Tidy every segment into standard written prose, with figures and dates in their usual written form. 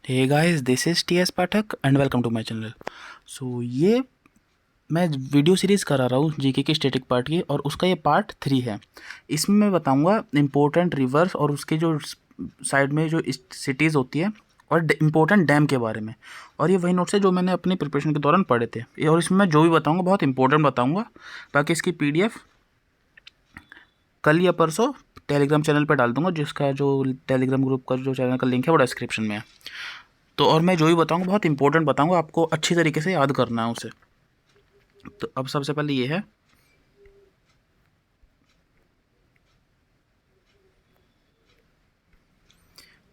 Hey guys, this is T S Pathak and welcome to my channel. ये मैं video series करा रहा हूँ जीके की स्टैटिक पार्ट की, और उसका ये पार्ट 3 है। इसमें मैं बताऊँगा इम्पोर्टेंट रिवर्स और उसके जो साइड में जो सिटीज़ होती है, और इम्पोर्टेंट डैम के बारे में। और ये वही नोट्स है जो मैंने अपनी प्रिपरेशन के दौरान पढ़े थे, और इसमें मैं जो भी बताऊँगा बहुत इंपॉर्टेंट बताऊँगा। बाकी इसकी पीडीएफ कल या परसों टेलीग्राम चैनल पर डाल दूँगा, जिसका जो टेलीग्राम ग्रुप का जो चैनल का लिंक है वो डिस्क्रिप्शन में है। तो और मैं जो भी बताऊंगा बहुत इंपॉर्टेंट बताऊंगा, आपको अच्छी तरीके से याद करना है उसे। तो अब सबसे पहले ये है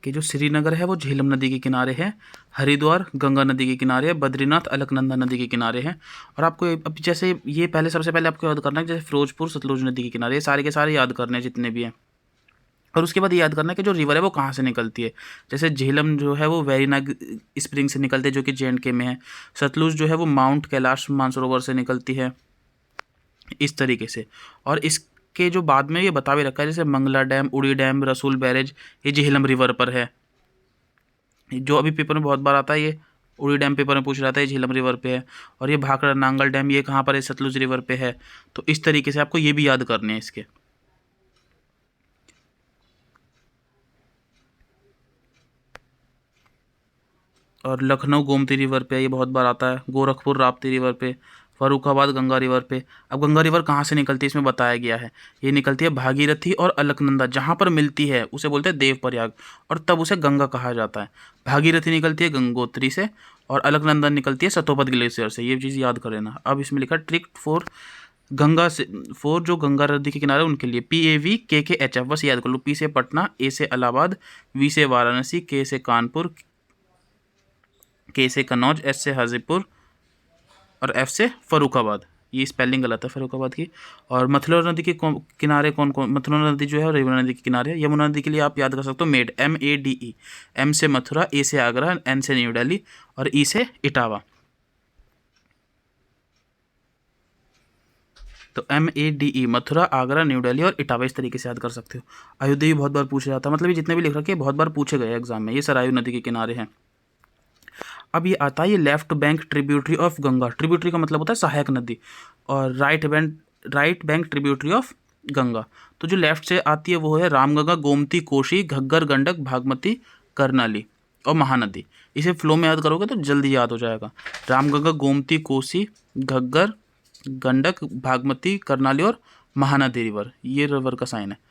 कि जो श्रीनगर है वो झेलम नदी के किनारे है, हरिद्वार गंगा नदी के किनारे है, बद्रीनाथ अलकनंदा नदी के किनारे है। और आपको अब जैसे ये पहले सबसे पहले आपको याद करना है, जैसे फिरोजपुर सतलुज नदी के किनारे, ये सारे के सारे याद करने हैं जितने भी हैं। और उसके बाद ये याद करना है कि जो रिवर है वो कहाँ से निकलती है। जैसे झेलम जो है वो वेरीनाग स्प्रिंग से निकलती है, जो कि JNK में है। सतलुज जो है वो माउंट कैलाश मानसरोवर से निकलती है, इस तरीके से। और इसके जो बाद में ये बता भी रखा है, जैसे मंगला डैम, उड़ी डैम, रसूल बैरेज, ये झेलम रिवर पर है। जो अभी पेपर में बहुत बार आता है, ये उड़ी डैम पेपर में पूछ रहा था, ये झेलम रिवर पे है। और ये भाखड़ा नांगल डैम ये कहाँ पर है, सतलुज रिवर पे है। तो इस तरीके से आपको ये भी याद करने हैं इसके। और लखनऊ गोमती रिवर पे ये बहुत बार आता है, गोरखपुर राप्ती रिवर पे, फरुखाबाद गंगा रिवर पे। अब गंगा रिवर कहाँ से निकलती है इसमें बताया गया है। ये निकलती है भागीरथी और अलकनंदा, जहाँ पर मिलती है उसे बोलते हैं देवप्रयाग, और तब उसे गंगा कहा जाता है। भागीरथी निकलती है गंगोत्री से, और अलकनंदा निकलती है सतोपत ग्लेशियर से। ये चीज़ याद कर लेना। अब इसमें लिखा ट्रिक फॉर गंगा से, फोर जो गंगा नदी के किनारे उनके लिए, PAVKKHF, बस याद कर लो। P से पटना, A से इलाहाबाद, V से वाराणसी, K से कानपुर, से कन्नौज, S से हाजीपुर, और F से फरुखाबाद। ये स्पेलिंग गलत है फरुखाबाद की। और मथुरा नदी के किनारे कौन कौन, मथुरा नदी जो है यमुना नदी के किनारे है। यमुना नदी के लिए आप याद कर सकते हो मेड, MADE। M से मथुरा, A से आगरा, N से न्यू दिल्ली, और E से इटावा। तो MADE मथुरा, आगरा, न्यू दिल्ली और इटावा, इस तरीके से याद कर सकते हो। अयोध्या भी बहुत बार पूछा जाता है, मतलब ये जितने भी लिख रखे हैं बहुत बार पूछे गए एग्जाम में। ये सरायू नदी के किनारे हैं। अब ये आता है ये left bank tributary of Ganga. Tributary का मतलब होता है सहायक नदी, और right bank tributary of Ganga. तो जो लेफ्ट से आती है वो है रामगंगा, गोमती, कोशी, घग्गर, गंडक, भागमती, करनाली और महानदी। इसे फ्लो में याद करोगे तो जल्दी याद हो जाएगा। रामगंगा, गोमती, कोसी, घग्गर, गंडक, भागमती, करनाली और महानदी रिवर, ये रिवर का साइन है।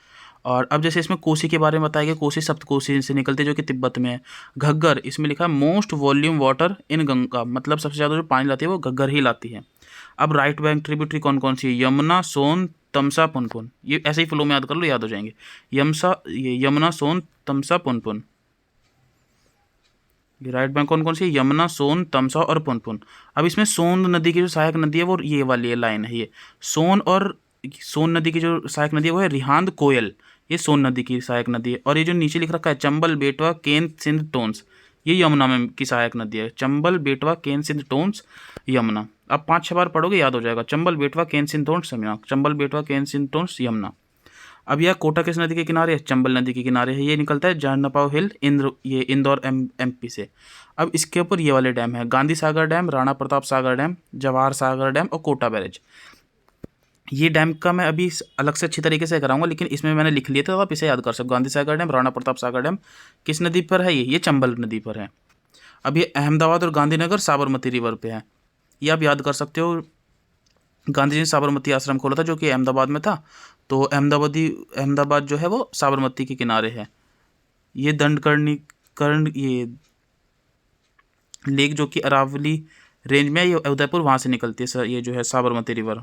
और अब जैसे इसमें कोसी के बारे में बताया गया, कोसी सप्त कोसी से निकलते जो कि तिब्बत में है। घग्गर, इसमें लिखा है most volume water in Ganga, मतलब सबसे ज़्यादा जो पानी लाती है वो घग्गर ही लाती है। अब राइट बैंक ट्रिब्यूटरी कौन कौन सी है, यमुना, सोन, तमसा, पुनपुन। ये ऐसे ही फ्लो में याद कर लो, याद हो जाएंगे। यमुना, सोन, तमसा, पुनपुन। ये राइट बैंक कौन कौन सी है, यमुना, सोन, तमसा और पुनपुन। अब इसमें सोन नदी की जो सहायक नदी है वो ये वाली लाइन है, ये सोन। और सोन नदी की जो सहायक नदी है वो है रिहांद, कोयल, ये सोन नदी की सहायक नदी है। और ये जो नीचे लिख रखा है चंबल, बेटवा, केन, सिंध, टोंस, ये यमुना में की सहायक नदी है। चंबल, बेटवा, केन, सिंध, टोंस, यमुना। अब 5-6 बार पढ़ोगे याद हो जाएगा। चंबल, बेटवा, केन, सिंध, टोंस, यमुना। चंबल, बेटवा, केन, सिंध, टोंस, यमुना। अब यह कोटा किस नदी के किनारे है, चंबल नदी के किनारे है। ये निकलता है जानपाव हिल, ये इंदौर MP से। अब इसके ऊपर ये वाले डैम है, Gandhi Sagar dam, Rana Pratap Sagar dam, Jawahar Sagar dam और कोटा बैरेज। ये डैम का मैं अभी अलग से अच्छी तरीके से कराऊंगा, लेकिन इसमें मैंने लिख लिया था तो आप इसे याद कर सकते हो। गांधी सागर डैम, राणा प्रताप सागर डैम किस नदी पर है, ये चंबल नदी पर है। अब ये अहमदाबाद और गांधीनगर साबरमती रिवर पे है, ये आप याद कर सकते हो। गांधी जी ने साबरमती आश्रम खोला था जो कि अहमदाबाद में था, तो अहमदाबाद जो है वो साबरमती के किनारे है। ये दंडकर्ण ये लेक जो कि अरावली रेंज में है, ये उदयपुर वहाँ से निकलती है ये जो है साबरमती रिवर,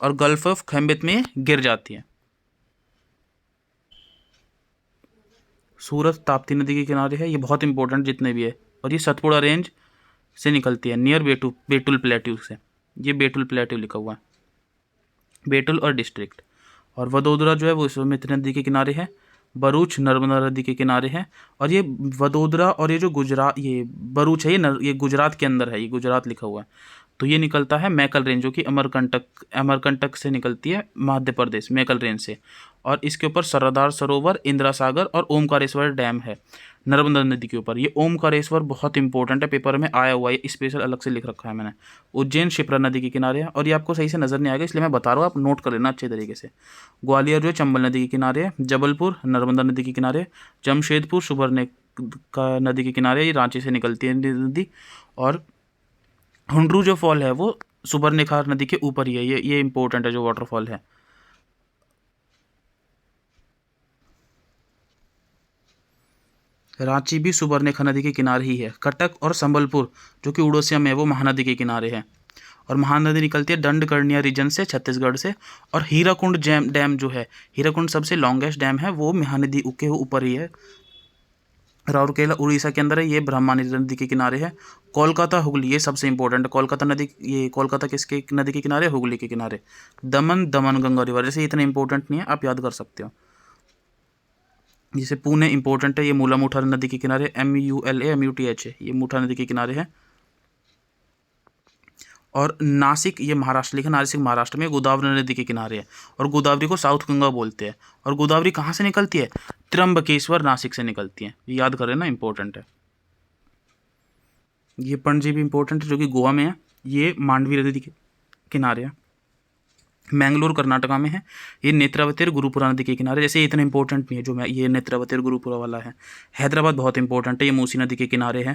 और गल्फ ऑफ खैम्बेत में गिर जाती है। सूरत ताप्ती नदी के किनारे है, ये बहुत इंपॉर्टेंट जितने भी है। और ये सतपुड़ा रेंज से निकलती है, नियर बेटुल प्लेट्यू से। ये बेटुल प्लेट्यू लिखा हुआ है, बेटुल और डिस्ट्रिक्ट। और वडोदरा जो है वो विश्वामित्र नदी के किनारे है। भरूच नर्मदा नदी के किनारे है। और ये वडोदरा और ये जो गुजरात, ये भरूच है, ये गुजरात के अंदर है, ये गुजरात लिखा हुआ है। तो ये निकलता है मैकल रेंज, जो कि अमरकंटक से निकलती है, मध्य प्रदेश, मैकल रेंज से। और इसके ऊपर सरदार सरोवर, इंदिरा सागर और ओमकारेश्वर डैम है नर्मदा नदी के ऊपर। ये ओमकारेश्वर बहुत इंपॉर्टेंट है, पेपर में आया हुआ है, स्पेशल अलग से लिख रखा है मैंने। उज्जैन शिप्रा नदी के किनारे है, और ये आपको सही से नज़र नहीं आएगा इसलिए मैं बता रहा हूँ, आप नोट कर लेना अच्छे तरीके से। ग्वालियर जो है चंबल नदी के किनारे है। जबलपुर नर्मदा नदी के किनारे। जमशेदपुर सुबर्णरेखा नदी के किनारे, ये रांची से निकलती है नदी। और हुंडरू जो फॉल है वो सुबर्णरेखा नदी के ऊपर ही है, ये इंपॉर्टेंट है जो वाटरफॉल है। रांची भी सुबर्णरेखा नदी के किनारे ही है। कटक और संबलपुर जो कि उड़ीसा में है वो महानदी के किनारे है। और महानदी निकलती है दंडकर्णिया रीजन से, छत्तीसगढ़ से। और हीराकुंड डैम जो है, हीराकुंड सबसे लॉन्गेस्ट डैम है, वो महानदी के ऊपर ही है। राउरकेला उड़ीसा के अंदर है, ये ब्रह्मणी नदी के किनारे है। कोलकाता हुगली, ये सबसे इंपॉर्टेंट है। कोलकाता नदी, ये कोलकाता किसके नदी के किनारे, हुगली के किनारे। दमन गंगा रिवर, जैसे इतना इंपॉर्टेंट नहीं है, आप याद कर सकते हो। जैसे पुणे इंपॉर्टेंट है, ये मूला मुठा नदी के किनारे, MULA MUTH, ये मुठा नदी के किनारे है। और नासिक, ये महाराष्ट्र लिखा, नासिक महाराष्ट्र में, गोदावरी नदी के किनारे है। और गोदावरी को साउथ गंगा बोलते हैं। और गोदावरी कहाँ से निकलती है, त्र्यंबकेश्वर नासिक से निकलती है, ये याद करें ना, इंपॉर्टेंट है। ये पणजी भी इंपॉर्टेंट है जो कि गोवा में है, ये मांडवी नदी के किनारे है। मैंगलोर कर्नाटका में है, ये नेत्रावती और गुरुपुरा नदी के किनारे। जैसे इतना इंपॉर्टेंट नहीं है जो मैं, ये नेत्रावती और गुरुपुरा वाला है। हैदराबाद बहुत इंपॉर्टेंट है, ये मूसी नदी के किनारे है।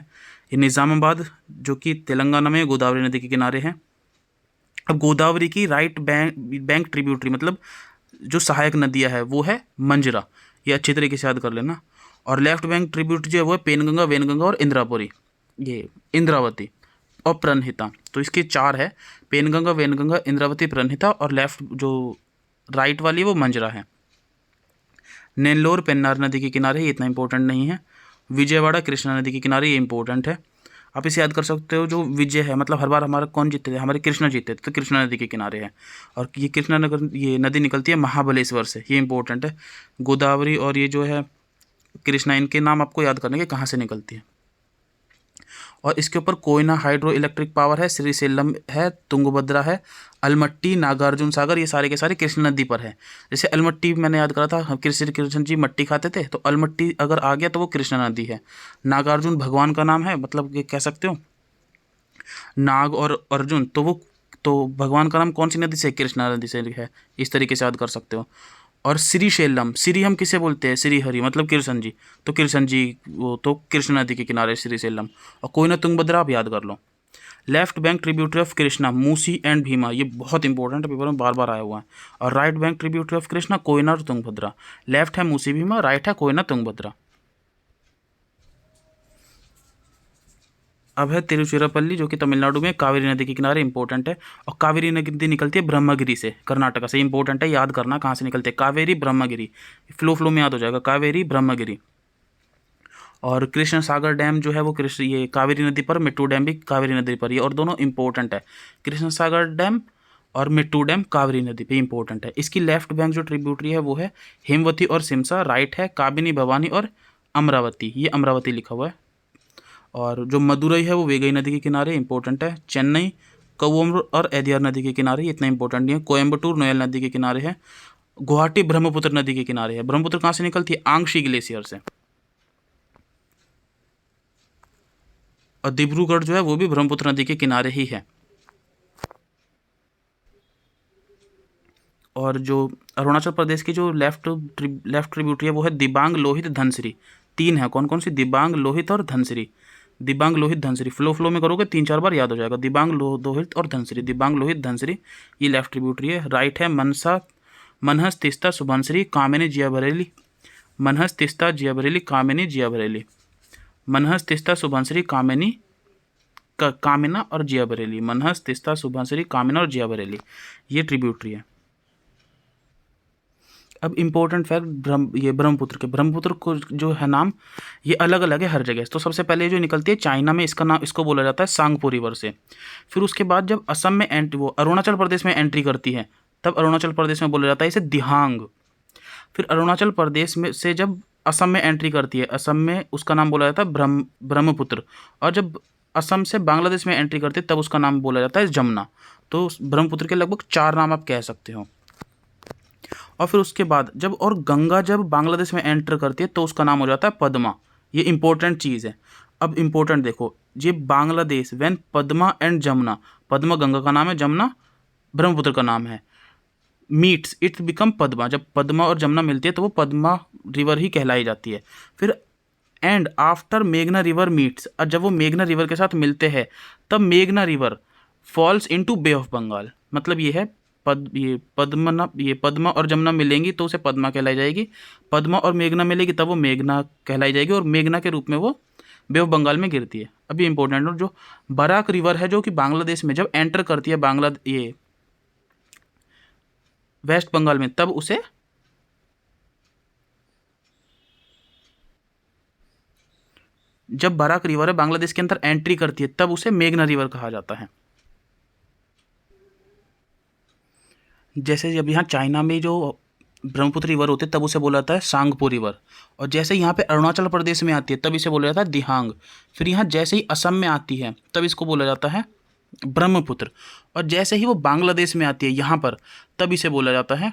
ये निज़ामाबाद जो कि तेलंगाना में, गोदावरी नदी के किनारे है। अब गोदावरी की राइट बैंक ट्रिब्यूटरी, मतलब जो सहायक नदियाँ है वो है मंजरा, ये अच्छी तरीके से याद कर लेना। और लेफ्ट बैंक ट्रिब्यूटरी जो है वो है पेनगंगा, वेनगंगा और इंद्रापुरी, ये इंद्रावती और प्रणहिता। तो इसके 4 है, पेनगंगा, वेनगंगा, इंद्रावती, प्रणहिता। और लेफ्ट जो राइट वाली है वो मंजरा है। नेल्लोर पेन्नार नदी के किनारे, ये इतना इंपॉर्टेंट नहीं है। विजयवाड़ा कृष्णा नदी के किनारे, ये इंपॉर्टेंट है, आप इसे याद कर सकते हो। जो विजय है मतलब हर बार हमारा कौन जीतते थे, हमारे कृष्णा जीतते थे, तो कृष्णा नदी के किनारे है। और ये कृष्णा नगर, ये नदी निकलती है महाबलेश्वर से, ये इंपॉर्टेंट है। गोदावरी और ये जो है कृष्णा, इनके नाम आपको याद करने के कहाँ से निकलती है। और इसके ऊपर कोयना हाइड्रो इलेक्ट्रिक पावर है, श्रीशैलम है, तुंगभद्रा है, अलमट्टी, नागार्जुन सागर, ये सारे के सारे कृष्णा नदी पर है। जैसे अलमट्टी मैंने याद करा था, हम कृष्ण जी मट्टी खाते थे, तो अलमट्टी अगर आ गया तो वो कृष्णा नदी है। नागार्जुन भगवान का नाम है, मतलब ये कह सकते हो नाग और अर्जुन, तो भगवान का नाम कौन सी नदी से, कृष्णा नदी से है, इस तरीके से याद कर सकते हो। और श्रीशैलम, श्री हम किसे बोलते हैं, श्री हरि मतलब कृष्ण जी, तो कृष्ण जी वो तो कृष्ण नदी के किनारे श्रीशैलम। और कोयना तुंगभद्रा आप याद कर लो। Left bank tributary of Krishna, Musi and Bhima, ये बहुत इंपॉर्टेंट है, पेपर में बार बार आया हुआ है। और right bank tributary of Krishna, Koyna और तुंगभद्रा। लेफ्ट है मूसी भीमा, राइट है कोयना तुंगभद्रा। अब है तिरुचिरापल्ली जो कि तमिलनाडु में, कावेरी नदी के किनारे, इंपॉर्टेंट है। और कावेरी नदी निकलती है ब्रह्मगिरी से, कर्नाटका से, इंपॉर्टेंट है, याद करना कहाँ से निकलते हैं, कावेरी ब्रह्मगिरी, फ्लो में याद हो जाएगा, कावेरी ब्रह्मगिरी। और कृष्ण सागर डैम जो है वो ये कावेरी नदी पर, मेट्टू डैम भी कावेरी नदी पर ही है, और दोनों इंपॉर्टेंट है। कृष्ण सागर डैम और मेट्टू डैम कावेरी नदी पे इंपॉर्टेंट है। इसकी लेफ्ट बैंक जो ट्रिब्यूटरी है वो है हेमवती और सिमसा, राइट है काबिनी, भवानी और अमरावती, ये अमरावती लिखा हुआ है। और जो मदुरई है वो वेगई नदी के किनारे, इंपॉर्टेंट है। चेन्नई कवोम्र और एदियार नदी के किनारे, ये इतना इंपॉर्टेंट नहीं है। कोयम्बटूर नोयल नदी के किनारे है। गुवाहाटी ब्रह्मपुत्र नदी के किनारे है। ब्रह्मपुत्र कहाँ से निकलती है, आंगशी ग्लेशियर से। और डिब्रूगढ़ जो है वो भी ब्रह्मपुत्र नदी के किनारे ही है। और जो अरुणाचल प्रदेश की जो लेफ्ट ट्रिब्यूटरी है वो है दिबांग, लोहित, धनसिरी, 3 है। कौन कौन सी, दिबांग, लोहित और धनसिरी। दिबांग, लोहित, धनसिरी, फ्लो में करोगे 3-4 बार याद हो जाएगा। दिबांग, लोहित और धनसिरी, दिबांग, लोहित, धनसिरी, ये लेफ्ट ट्रिब्यूटरी है। राइट है मनहस, तिस्ता, सुबनसिरी, कामिनी, जिया बरेली, मनहस, तिस्ता, जिया बरेली, कामिनी, जिया बरेली, मनहस, तिस्ता, सुबनसिरी, कामिना और जिया बरेली, मनहस, तिस्ता, सुबनसिरी, कामिना और जिया बरेली, ये ट्रिब्यूटरी है। अब इम्पोर्टेंट फैक्ट, ये ब्रह्मपुत्र को जो है नाम, ये अलग अलग है हर जगह। तो सबसे पहले जो निकलती है चाइना में, इसका नाम, इसको बोला जाता है सांगपो रिवर से। फिर उसके बाद जब असम में वो अरुणाचल प्रदेश में एंट्री करती है, तब अरुणाचल प्रदेश में बोला जाता है इसे दिहांग। फिर अरुणाचल प्रदेश में से जब असम में एंट्री करती है, असम में उसका नाम बोला जाता है ब्रह्मपुत्र। और जब असम से बांग्लादेश में एंट्री करती है तब उसका नाम बोला जाता है जमुना। तो ब्रह्मपुत्र के लगभग 4 नाम आप कह सकते हो। और फिर उसके बाद गंगा जब बांग्लादेश में एंटर करती है तो उसका नाम हो जाता है पद्मा। ये इंपॉर्टेंट चीज़ है। अब इंपॉर्टेंट देखो, ये बांग्लादेश व्हेन पद्मा एंड जमुना, पद्मा गंगा का नाम है, जमुना ब्रह्मपुत्र का नाम है, मीट्स इट बिकम पद्मा। जब पद्मा और जमुना मिलती है तो वो पद्मा रिवर ही कहलाई जाती है। फिर एंड आफ्टर मेघना रिवर मीट्स, और जब वो मेघना रिवर के साथ मिलते हैं तब मेघना river falls into Bay of Bengal. मतलब ये है ये पद्मा और जमुना मिलेंगी तो उसे पद्मा कहलाई जाएगी, पद्मा और मेघना मिलेगी तब वो मेघना कहलाई जाएगी, और मेघना के रूप में वो बे ऑफ बंगाल में गिरती है। अभी इंपॉर्टेंट, और जो बराक रिवर है जो कि बांग्लादेश में जब एंटर करती है ये वेस्ट बंगाल में, तब उसे जब बराक रिवर है बांग्लादेश के अंदर एंट्री करती है तब उसे मेघना रिवर कहा जाता है। जैसे जब यहाँ चाइना में जो ब्रह्मपुत्र रिवर होते तब उसे बोला जाता है सांगपो रिवर, और जैसे यहाँ पे अरुणाचल प्रदेश में आती है तब इसे बोला जाता है दिहांग। फिर यहाँ जैसे ही असम में आती है तब इसको बोला जाता है ब्रह्मपुत्र, और जैसे ही वो बांग्लादेश में आती है यहाँ पर तब इसे बोला जाता है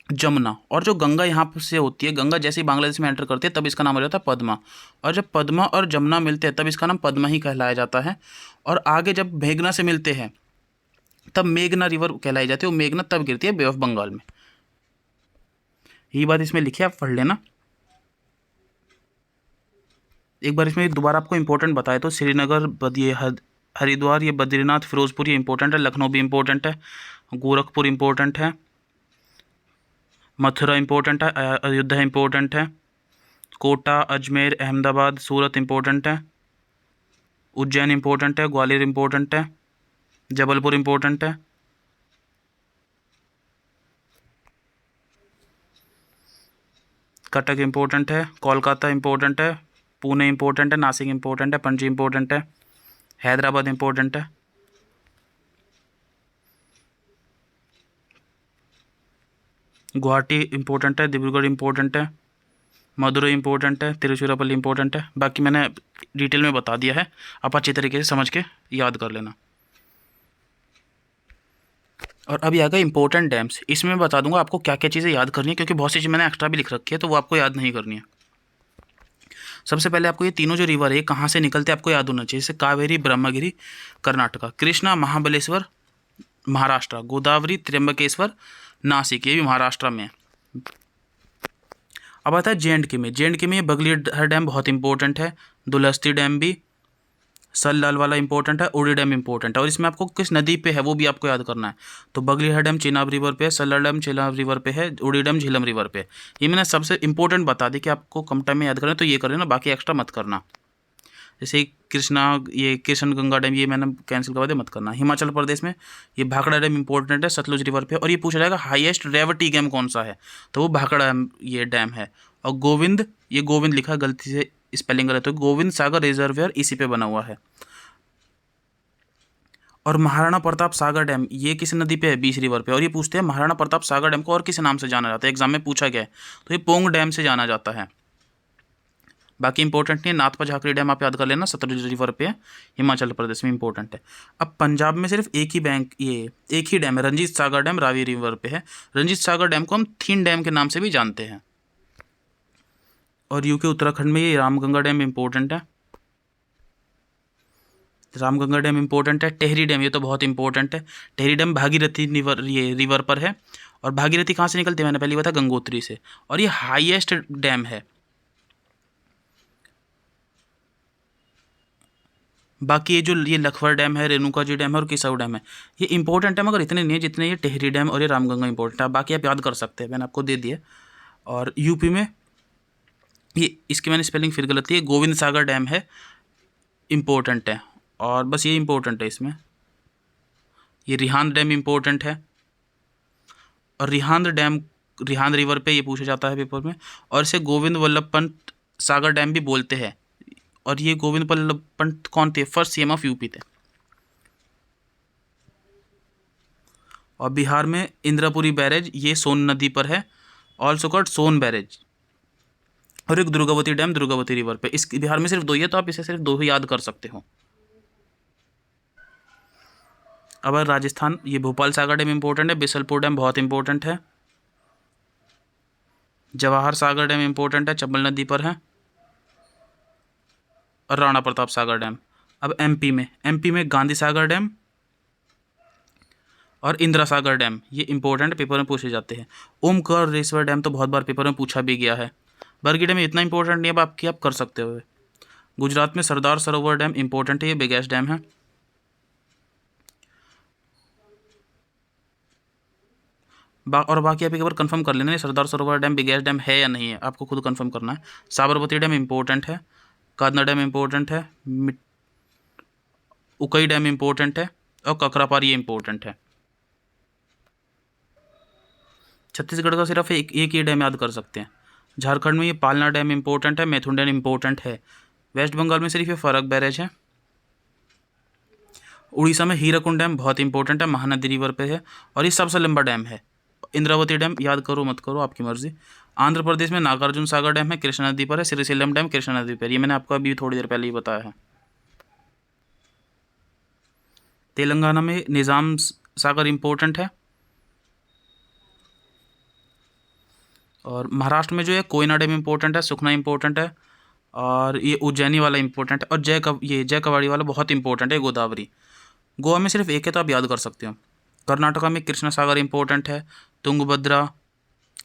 जमुना। और जो गंगा यहाँ पर से होती है, गंगा जैसे ही बांग्लादेश में एंटर करती है तब इसका नाम हो जाता है पद्मा, और जब पद्मा और जमुना मिलते हैं तब इसका नाम पद्मा ही कहलाया जाता है। और आगे जब मेघना से मिलते हैं तब मेघना रिवर कहलाई जाती है, वो मेघना तब गिरती है बे ऑफ बंगाल में। यही बात इसमें लिखी है, आप पढ़ लेना एक बार। इसमें दोबारा आपको इंपॉर्टेंट बताए तो श्रीनगर, ये हरिद्वार, ये बद्रीनाथ, फिरोजपुर ये इंपॉर्टेंट है, लखनऊ भी इंपॉर्टेंट है, गोरखपुर इंपॉर्टेंट है, मथुरा इंपॉर्टेंट है, अयोध्या इंपॉर्टेंट है, कोटा, अजमेर, अहमदाबाद, सूरत इंपॉर्टेंट है, उज्जैन इंपॉर्टेंट है, ग्वालियर इंपॉर्टेंट है, जबलपुर इंपॉर्टेंट है, कटक इंपॉर्टेंट है, कोलकाता इंपॉर्टेंट है, पुणे इंपॉर्टेंट है, नासिक इंपॉर्टेंट है, पणजी इंपॉर्टेंट है, हैदराबाद इंपॉर्टेंट है, गुवाहाटी इंपॉर्टेंट है, डिब्रूगढ़ इंपॉर्टेंट है, मदुरई इंपॉर्टेंट है, तिरुचिरापल्ली इंपॉर्टेंट है। बाकी मैंने डिटेल में बता दिया है, आप अच्छी तरीके से समझ के याद कर लेना। और अभी आ गए इंपॉर्टेंट डैम्स। इसमें मैं बता दूंगा आपको क्या क्या चीज़ें याद करनी है, क्योंकि बहुत सी चीज़ मैंने एक्स्ट्रा भी लिख रखी है तो वो आपको याद नहीं करनी है। सबसे पहले आपको ये तीनों जो रिवर है कहाँ से निकलते हैं आपको याद होना चाहिए, जैसे कावेरी ब्रह्मगिरी कर्नाटका, कृष्णा महाबलेश्वर महाराष्ट्र, गोदावरी त्र्यंबकेश्वर नासिक ये भी महाराष्ट्र में है। अब आता है जे एंड के में बगलीहर डैम बहुत इंपॉर्टेंट है, दुलहस्ती डैम भी, सललाल वाला इंपॉर्टेंट है, उड़ी डैम इंपॉर्टेंट है। और इसमें आपको किस नदी पे है वो भी आपको याद करना है। तो बगलीहर डैम चेनाब रिवर पे है, सललाल डैम चेनाब रिवर पे है, उड़ी डैम झेलम रिवर पे है। ये मैंने सबसे इंपॉर्टेंट बता दी कि आपको कम टाइम में याद करना है तो ये कर लेना, बाकी एक्स्ट्रा मत करना। जैसे कृष्ण गंगा डैम ये मैंने कैंसिल करवा दिया, मत करना। हिमाचल प्रदेश में ये भाखड़ा डैम इंपॉर्टेंट है सतलुज रिवर पे, और ये पूछा जाएगा हाईएस्ट रेवटी डैम कौन सा है, तो वो भाखड़ा ये डैम है। और गोविंद लिखा गलती से स्पेलिंग गलत है, गोविंद सागर रिजर्वियर इसी पे बना हुआ है। और महाराणा प्रताप सागर डैम ये किस नदी पे है, बीस रिवर पे। और ये पूछते हैं महाराणा प्रताप सागर डैम को और किस नाम से जाना जाता है, एग्जाम में पूछा गया है, तो ये पोंग डैम से जाना जाता है। बाकी इंपॉर्टेंट नहीं है, नाथपा झाकरी डैम आप याद कर लेना, सतलुज रिवर पे है, हिमाचल प्रदेश में इंपॉर्टेंट है। अब पंजाब में सिर्फ एक ही डैम है, रंजीत सागर डैम रावी रिवर पे है। रंजीत सागर डैम को हम थीन डैम के नाम से भी जानते हैं। और यूके उत्तराखंड में ये रामगंगा डैम इंपॉर्टेंट है, रामगंगा डैम इंपॉर्टेंट है। टेहरी डैम ये तो बहुत इंपॉर्टेंट है, टेहरी डैम भागीरथी रिवर पर है। और भागीरथी कहाँ से निकलती है, मैंने पहले बताया गंगोत्री से, और ये हाईएस्ट डैम है। बाकी ये लखवर डैम है, रेणुका जी डैम है और किसाऊ डैम है, ये इंपॉर्टेंट है मगर इतने नहीं है जितने ये टेहरी डैम और ये रामगंगा इंपॉर्टेंट है। बाकी आप याद कर सकते हैं, मैंने आपको दे दिया। और यूपी में ये इसकी मैंने स्पेलिंग फिर गलती है, गोविंद सागर डैम है, इम्पोर्टेंट है। और बस ये इम्पोर्टेंट है इसमें। ये रिहांद डैम इम्पोर्टेंट है, और रिहांद रिवर पे ये पूछा जाता है पेपर में। और इसे गोविंद वल्लभ पंत सागर डैम भी बोलते हैं। और ये गोविंद वल्लभ पंत कौन थे, फर्स्ट सीएम ऑफ यूपी थे। और बिहार में इंद्रापुरी बैरेज ये सोन नदी पर है, ऑल्सो कॉल्ड सोन बैरेज। और एक दुर्गावती डैम दुर्गावती रिवर पे। इस बिहार में सिर्फ दो ही है, तो आप इसे सिर्फ दो ही याद कर सकते हो। अब राजस्थान, ये भोपाल सागर डैम इंपॉर्टेंट है, बिसलपुर डैम बहुत इंपॉर्टेंट है, जवाहर सागर डैम इंपॉर्टेंट है, चंबल नदी पर है, और राणा प्रताप सागर डैम। अब एमपी में गांधी सागर डैम और इंदिरा सागर डैम, ये इंपॉर्टेंट पेपर में पूछे जाते हैं। ओमकारेश्वर डैम तो बहुत बार पेपर में पूछा भी गया है। बरगी डैम इतना इंपॉर्टेंट नहीं है, अब आपकी आप कर सकते हो। गुजरात में सरदार सरोवर डैम इंपॉर्टेंट है, ये बिगेस्ट डैम है। और बाकी आप एक बार कंफर्म कर लेना, Sardar Sarovar dam biggest dam है या नहीं है, आपको खुद कंफर्म करना है। साबरमती डैम इंपॉर्टेंट है, कादना डैम इंपॉर्टेंट है, उकई डैम इंपॉर्टेंट है, और ककरापार ये इंपॉर्टेंट है। छत्तीसगढ़ का सिर्फ एक ही डैम याद कर सकते हैं। झारखंड में ये पालना डैम इंपॉर्टेंट है, मैथुन डैम इंपॉर्टेंट है। वेस्ट बंगाल में सिर्फ ये फरक बैरेज है। उड़ीसा में हीराकुंड डैम बहुत इंपॉर्टेंट है, महानदी रिवर पे है, और ये सबसे लंबा डैम है। इंद्रावती डैम याद करो मत करो आपकी मर्जी। आंध्र प्रदेश में नागार्जुन सागर डैम है, कृष्णा नदी पर है। श्रीशैलम डैम कृष्णा नदी पर, ये मैंने आपको अभी थोड़ी देर पहले ही बताया है। तेलंगाना में निजाम सागर इंपॉर्टेंट है, और महाराष्ट्र में जो है कोयना डैम इंपॉर्टेंट है, सुखना इंपॉर्टेंट है, और ये उज्जैनी वाला इंपॉर्टेंट है, और जय कवाड़ी वाला बहुत इंपॉर्टेंट है, गोदावरी। गोवा में सिर्फ एक है तो आप याद कर सकते हो। कर्नाटका में कृष्णा सागर इंपॉर्टेंट है, तुंगभद्रा,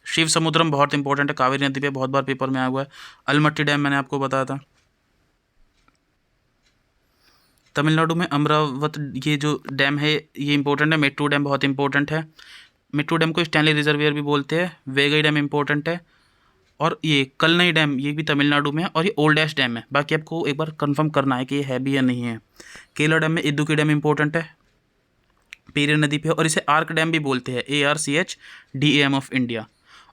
शिव समुद्रम बहुत इंपॉर्टेंट है, कावेरी नदी पे बहुत बार पेपर में आया हुआ है। अलमट्टी डैम मैंने आपको बताया था। तमिलनाडु में अमरावत, ये जो डैम है ये इंपॉर्टेंट है। मेट्टू डैम बहुत इंपॉर्टेंट है, मेट्टू डैम को स्टैनली रिजर्वियर भी बोलते हैं। वेगई डैम इंपॉर्टेंट है, और ये कलनई डैम ये भी तमिलनाडु में है, और ये ओल्डेस्ट डैम है। बाकी आपको एक बार कंफर्म करना है कि ये है भी या नहीं है। केला डैम में इदुक्की डैम इंपॉर्टेंट है, पेरियार नदी पे, और इसे आर्क डैम भी बोलते हैं, ARCHDAM ऑफ इंडिया।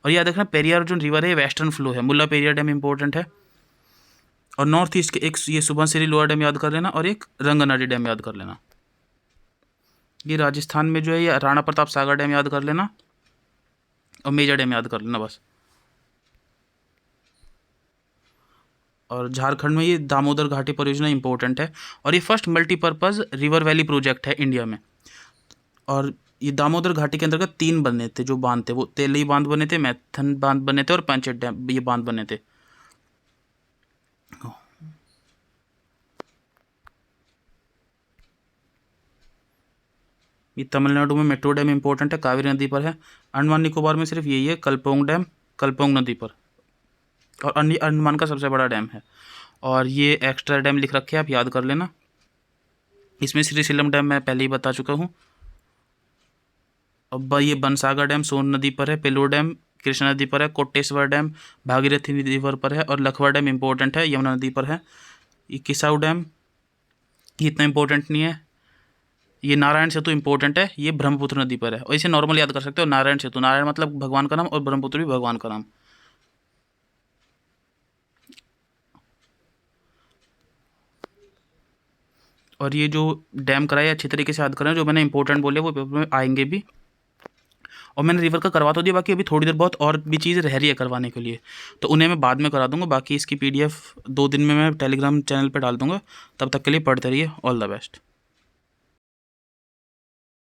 और याद रखना पेरियार जो रिवर है वेस्टर्न फ्लो है। मुल्ला पेरियार डैम इंपॉर्टेंट है। और नॉर्थ ईस्ट के एक ये सुबनसिरी लोअर डैम याद कर लेना, और एक रंगनाडी डैम याद कर लेना। ये राजस्थान में जो है ये राणा प्रताप सागर डैम याद कर लेना, और मेजा डैम याद कर लेना बस। और झारखंड में ये दामोदर घाटी परियोजना इंपॉर्टेंट है, और ये first multipurpose river valley project है इंडिया में। और ये दामोदर घाटी के अंतर्गत 3 बने थे जो बांध थे, वो तेलई बांध बने थे, मैथन बांध बने थे, और पंचेट डैम ये बांध बने थे। ये तमिलनाडु में मेट्रो डैम इंपॉर्टेंट है, कावेरी नदी पर है। अंडमान निकोबार में सिर्फ यही है, कल्पोंग डैम, कल्पोंग नदी पर, और अंडमान का सबसे बड़ा डैम है। और ये एक्स्ट्रा डैम लिख रखे हैं, आप याद कर लेना। इसमें श्रीशैलम डैम मैं पहले ही बता चुका हूँ। अब ये बनसागर डैम सोन नदी पर है, पेलोर डैम कृष्णा नदी पर है, कोटेश्वर डैम भागीरथी रिवर पर है, और लखवा डैम इंपॉर्टेंट है, यमुना नदी पर है। ये किसाऊ डैम ये इतना इंपॉर्टेंट नहीं है। ये नारायण सेतु इंपॉर्टेंट है, ये ब्रह्मपुत्र नदी पर है, और इसे नॉर्मल याद कर सकते हो, नारायण सेतु, नारायण मतलब भगवान का नाम, और ब्रह्मपुत्र भी भगवान का नाम। और ये जो डैम कराए अच्छी तरीके से याद करें, जो मैंने इंपॉर्टेंट बोले वो पेपर में आएंगे भी। और मैंने रिवर का करवा तो दिया, बाकी अभी थोड़ी देर बहुत और भी चीज़ रह रही है करवाने के लिए, तो उन्हें मैं बाद में करा दूंगा। बाकी इसकी PDF 2 दिन में मैं टेलीग्राम चैनल पर डाल दूंगा। तब तक के लिए पढ़ते रहिए। All the best.